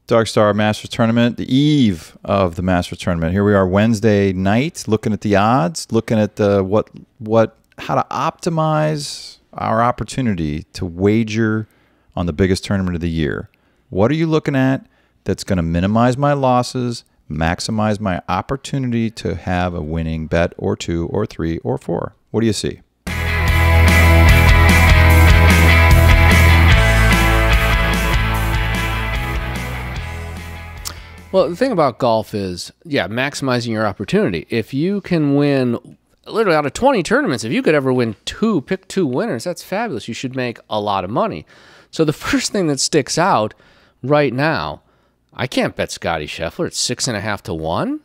Dark Star Masters Tournament, the eve of the Masters Tournament. Here we are Wednesday night, looking at the odds, looking at the how to optimize our opportunity to wager on the biggest tournament of the year. What are you looking at that's going to minimize my losses, maximize my opportunity to have a winning bet or two or three or four? What do you see? Well, the thing about golf is, yeah, maximizing your opportunity. If you can win, literally out of 20 tournaments, if you could ever win pick two winners, that's fabulous. You should make a lot of money. So the first thing that sticks out right now, I can't bet Scottie Scheffler at 6.5 to 1.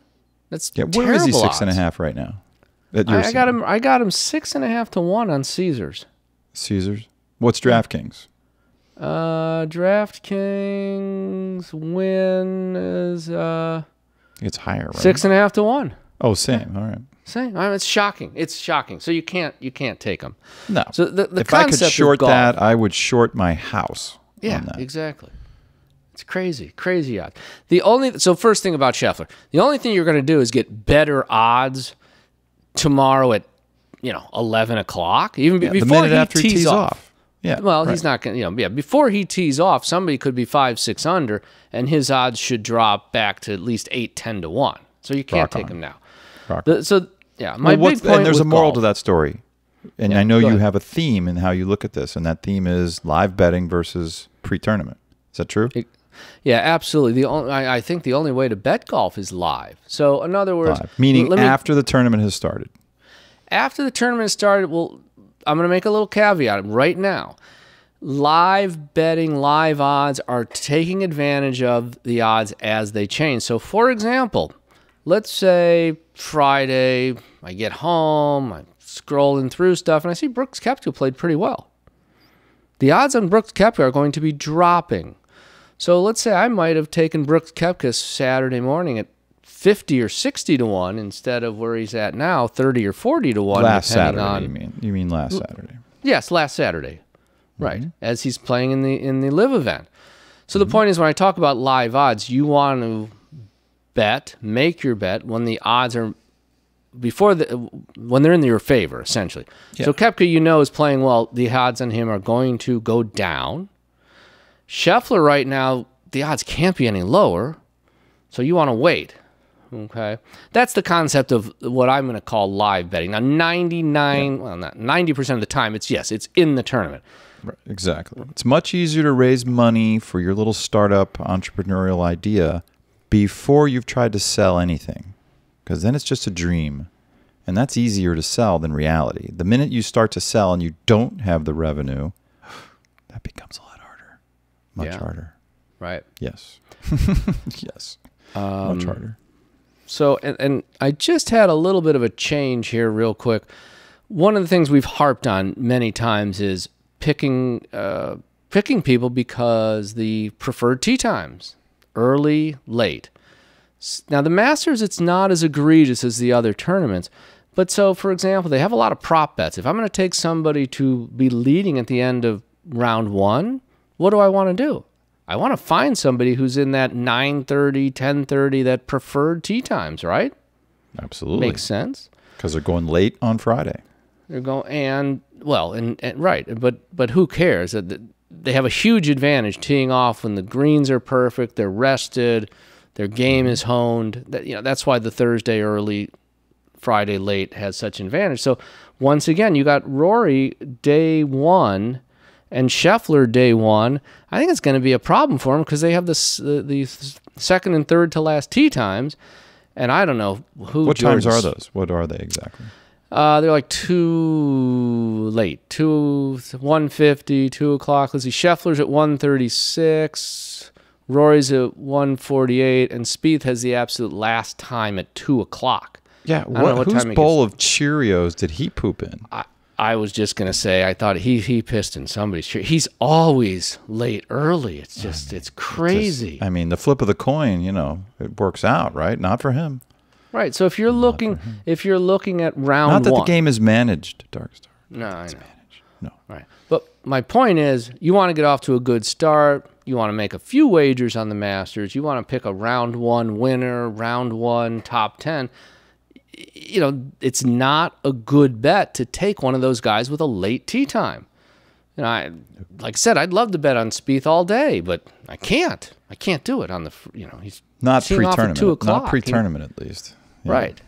That's terrible. Where is he 6.5 odds. right now? I got him 6.5 to 1 on Caesars. Caesars? What's DraftKings? DraftKings win is it's higher, right? 6.5 to 1. Oh, same. All right. Same. I mean, it's shocking. It's shocking. So you can't take them. No. So the if I could short golf, that, I would short my house. Yeah, on that. exactly. It's crazy odds. So first thing about Scheffler, the only thing you're going to do is get better odds tomorrow at 11 o'clock, even before the minute after he tees off. Yeah. Well, right. he's not going to, before he tees off, somebody could be 5-6 under, and his odds should drop back to at least 8-10 to 1. So you can't take him now. My big point. And there's a moral golf, to that story. And I know you have a theme in how you look at this, and that theme is live betting versus pre-tournament. Is that true? Yeah, absolutely. I think the only way to bet golf is live. So in other words, live. Meaning after the tournament has started. After the tournament has started, well, I'm going to make a little caveat right now. Live betting, live odds are taking advantage of the odds as they change. So, for example, let's say Friday, I get home, I'm scrolling through stuff, and I see Brooks Koepka played pretty well. The odds on Brooks Koepka are going to be dropping. So let's say I might have taken Brooks Koepka Saturday morning at 50 or 60 to 1 instead of where he's at now, 30 or 40 to 1. Last Saturday, you mean last Saturday? Yes, last Saturday, right? As he's playing in the live event. So the point is, when I talk about live odds, you want to make your bet when the odds are when they're in your favor, essentially. Yeah. So Koepka, is playing well. The odds on him are going to go down. Scheffler right now, the odds can't be any lower, so you want to wait. Okay, that's the concept of what I'm going to call live betting. Now, 90% of the time, it's in the tournament. Right, exactly. It's much easier to raise money for your little startup entrepreneurial idea before you've tried to sell anything, because then it's just a dream, and that's easier to sell than reality. The minute you start to sell and you don't have the revenue, that becomes a lot harder, much harder. Right. Yes. Yes. Much harder. So, and I just had a little bit of a change here real quick. One of the things we've harped on many times is picking people because the preferred tee times, early, late. Now, the Masters, it's not as egregious as the other tournaments. But so, for example, they have a lot of prop bets. If I'm going to take somebody to be leading at the end of round 1, what do I want to do? I want to find somebody who's in that 9:30, 10:30, that preferred tee times, right? Absolutely. Makes sense. Because they're going late on Friday. They're going, and right, but who cares? They have a huge advantage teeing off when the greens are perfect, they're rested, their game is honed. That's why the Thursday early, Friday late has such an advantage. So once again, you got Rory day 1 and Scheffler day 1. I think it's going to be a problem for them because they have the second and third to last tee times, and I don't know who. What times are those? What are they exactly? They're like too late. 1:50, 2 o'clock. Let's see. Scheffler's at 1:36. Rory's at 1:48, and Spieth has the absolute last time at 2 o'clock. Yeah. Whose bowl of Cheerios did he poop in? I was just going to say, I thought he pissed in somebody's chair. He's always late early. It's just, it's crazy. The flip of the coin, it works out, right? Not for him. Right. So if you're looking at round 1. Not that the game is managed, Dark Star. No, I know. Managed. no. Right. But my point is, you want to get off to a good start. You want to make a few wagers on the Masters. You want to pick a round 1 winner, round 1 top 10. You know, it's not a good bet to take one of those guys with a late tee time. You know, like I said, I'd love to bet on Spieth all day, but I can't. I can't do it on the, you know, he's Not teeing off at pre-tournament. 2 o'clock. Not pre-tournament, at least. Yeah. Right.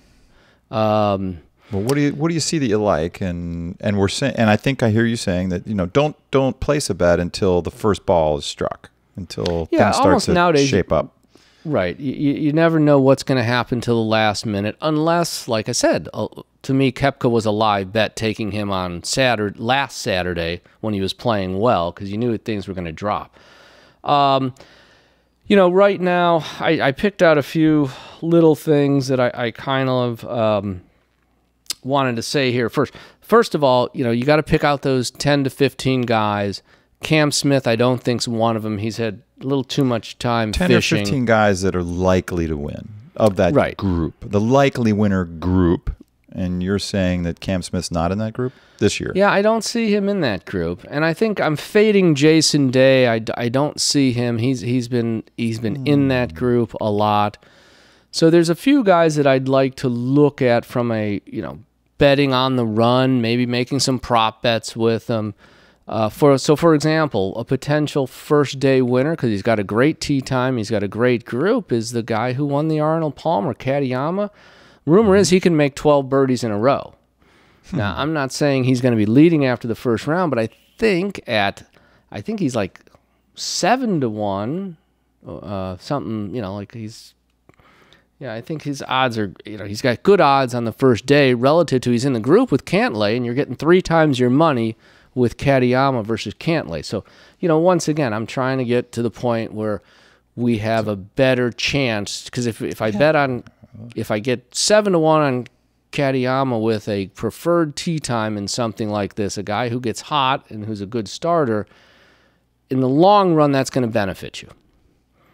Well, what do you see that you like? And we're saying, and I think I hear you saying that, you know, don't place a bet until the first ball is struck, until things start to nowadays, shape up. Right. You never know what's going to happen till the last minute, unless, like I said, to me, Koepka was a live bet taking him on last Saturday when he was playing well, because you knew things were going to drop. You know, right now, I picked out a few little things that I kind of wanted to say here. First of all, you know, you got to pick out those 10 to 15 guys. Cam Smith, I don't think's one of them. He's had a little too much time 10 fishing. or 15 guys that are likely to win of that group, the likely winner group. And you're saying that Cam Smith's not in that group this year? Yeah, I don't see him in that group, and I think I'm fading Jason Day. I don't see him. He's been in that group a lot. So there's a few guys that I'd like to look at from a, you know, betting on the run, maybe making some prop bets with them. For example, a potential first day winner, because he's got a great tee time, he's got a great group, is the guy who won the Arnold Palmer, Katayama. Rumor is he can make 12 birdies in a row. Now, I'm not saying he's going to be leading after the first round, but I think he's like 7-1, something, you know, like I think his odds are, you know, he's got good odds on the first day relative to he's in the group with Cantlay, and you're getting 3 times your money with Katayama versus Cantlay. So, you know, once again, I'm trying to get to the point where we have a better chance, because if I bet on, if I get 7-1 on Katayama with a preferred tee time in something like this, a guy who gets hot and who's a good starter, in the long run, that's going to benefit you.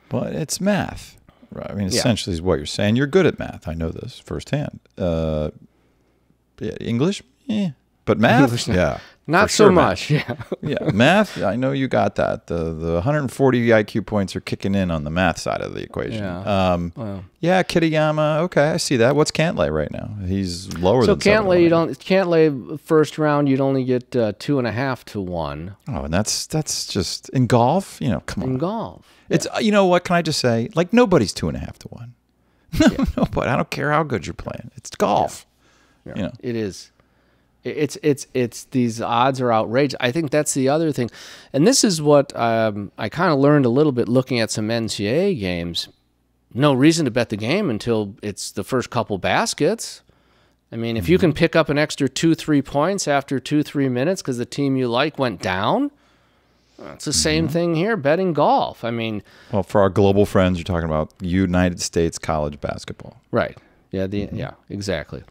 But it's math. Right. I mean, essentially is what you're saying. You're good at math. I know this firsthand. English? Yeah. But math? Yeah. Not so much. Yeah. Yeah. Math, I know you got that. The 140 IQ points are kicking in on the math side of the equation. Yeah. Yeah, Kitayama. Okay, I see that. What's Cantlay right now? He's lower than Cantlay, Cantlay first round, you'd only get 2.5 to 1. Oh, and that's just in golf? You know, come on. In golf. It's, you know what, can I just say? Like, nobody's 2.5 to 1. Nobody. I don't care how good you're playing. It's golf. Yeah. You know. It is. It's these odds are outrageous. I think that's the other thing, and this is what I kind of learned a little bit looking at some NCAA games. No reason to bet the game until it's the first couple baskets. I mean, if you can pick up an extra 2-3 points after 2-3 minutes because the team you like went down, it's the same thing here betting golf. I mean, well, for our global friends, you're talking about United States college basketball, right? Yeah, yeah, exactly.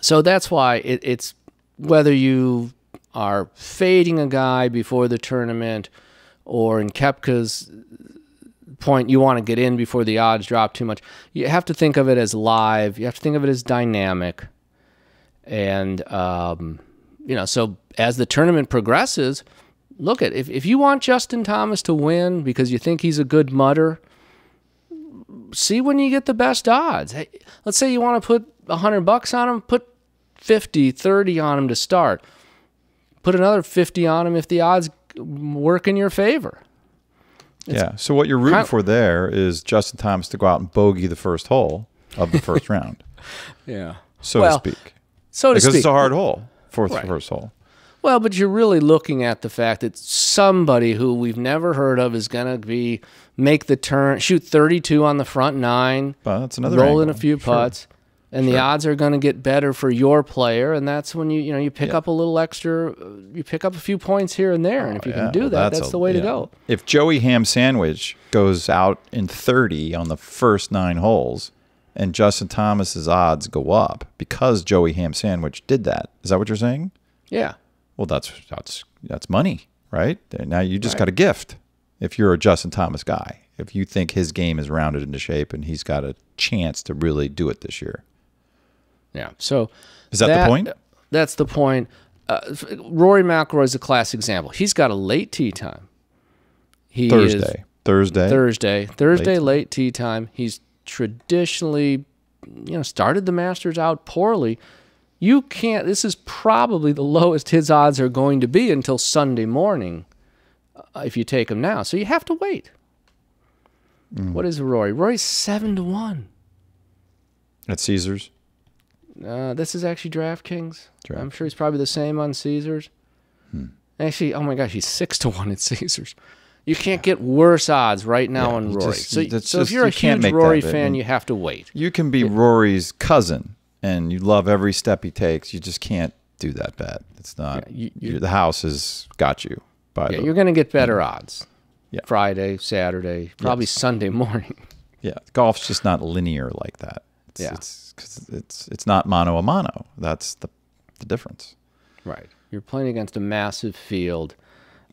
So that's why it's whether you are fading a guy before the tournament, or in Koepka's point, you want to get in before the odds drop too much. You have to think of it as live. You have to think of it as dynamic. And, you know, so as the tournament progresses, look at, if you want Justin Thomas to win because you think he's a good mutter, see when you get the best odds. Hey, let's say you want to put $100 on him, put 50, 30 on him to start. Put another 50 on him if the odds work in your favor. Yeah. So what you're rooting for there is Justin Thomas to go out and bogey the first hole of the first round. Yeah. So to speak. Because it's a hard hole, first hole. Well, but you're really looking at the fact that somebody who we've never heard of is going to make the turn, shoot 32 on the front 9, well, that's another roll angle. in a few putts. And the odds are going to get better for your player, and that's when you pick up a little extra, you pick up a few points here and there, and if you can do that, that's the way to go. If Joey Ham Sandwich goes out in 30 on the first 9 holes, and Justin Thomas's odds go up because Joey Ham Sandwich did that, is that what you're saying? Yeah. Well, that's money, right? Now you just got a gift if you're a Justin Thomas guy. If you think his game is rounded into shape and he's got a chance to really do it this year. Yeah. So is that the point? That's the point. Rory McIlroy is a classic example. He's got a late tee time. He Thursday. Thursday, late tee time. He's traditionally, started the Masters out poorly. You can't. This is probably the lowest his odds are going to be until Sunday morning, if you take him now. So you have to wait. What is Rory? Rory's 7-1. At Caesars. This is actually DraftKings. I'm sure he's probably the same on Caesars. Actually, oh my gosh, he's 6-1 at Caesars. You can't get worse odds right now on Rory. So if you're a huge Rory fan, you have to wait. You can be Rory's cousin, and you love every step he takes. You just can't do that bet. It's not. The house has got you. You're going to get better odds. Yeah. Friday, Saturday, probably Sunday morning. Yeah, golf's just not linear like that. It's not mano a mano. That's the difference. Right. You're playing against a massive field.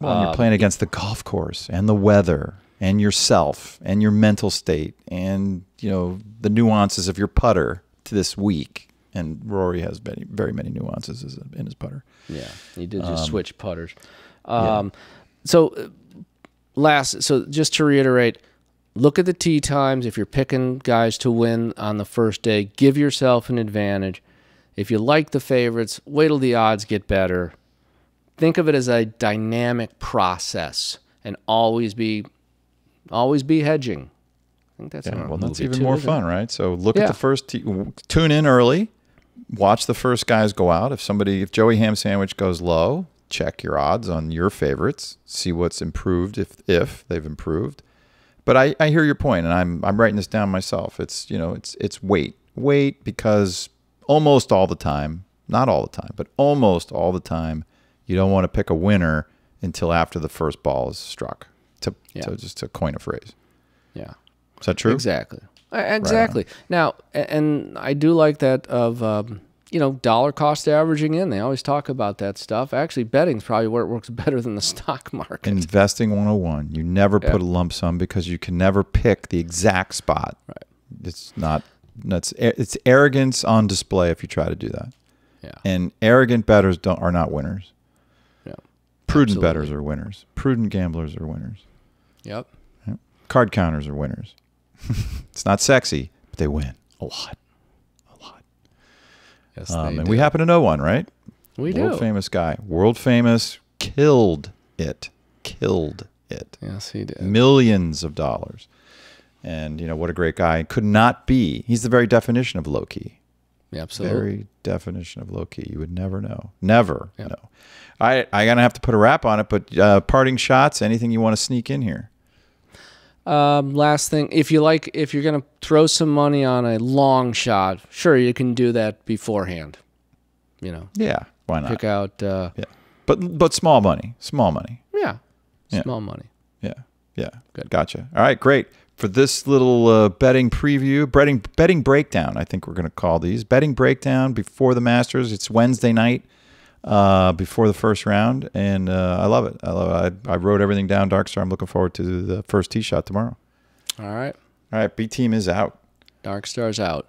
Well, and you're playing against the golf course and the weather and yourself and your mental state and the nuances of your putter to this week. And Rory has very many nuances in his putter. Yeah, he did just switch putters. So just to reiterate, look at the tee times. If you're picking guys to win on the first day, give yourself an advantage. If you like the favorites, wait till the odds get better. Think of it as a dynamic process, and always be hedging. I think that's that's even more fun, right? So look at the first tune in early, watch the first guys go out. If Joey Ham Sandwich goes low, check your odds on your favorites, see what's improved if they've improved. But I hear your point, and I'm writing this down myself. It's wait because almost all the time, not all the time, but almost all the time, you don't want to pick a winner until after the first ball is struck. Just to coin a phrase. Yeah. Is that true? Exactly. Exactly. Right. Now, and I do like that of dollar cost averaging in. They always talk about that stuff. Actually, betting's probably where it works better than the stock market. Investing 101. You never put a lump sum because you can never pick the exact spot. Right. It's arrogance on display if you try to do that. Yeah. And arrogant bettors are not winners. Yeah. Prudent bettors are winners. Prudent gamblers are winners. Yep. Card counters are winners. It's not sexy, but they win a lot. Yes, and we happen to know one, right? We do. World famous guy. World famous. Killed it. Yes, he did. Millions of dollars. And, what a great guy. Could not be. He's the very definition of low-key. Yeah, absolutely. Very definition of low-key. You would never know. Never know. I'm going to have to put a wrap on it, but parting shots, anything you want to sneak in here? Last thing, if you're going to throw some money on a long shot, sure, you can do that beforehand. Yeah, why not? Pick out. But small money. Yeah, small money. Yeah. Good. Gotcha. All right, great. For this little betting preview, betting breakdown, I think we're going to call these betting breakdown before the Masters. It's Wednesday night. Before the first round, and I love it. I wrote everything down, Darkstar. I'm looking forward to the first tee shot tomorrow. All right. B team is out. Darkstar's out.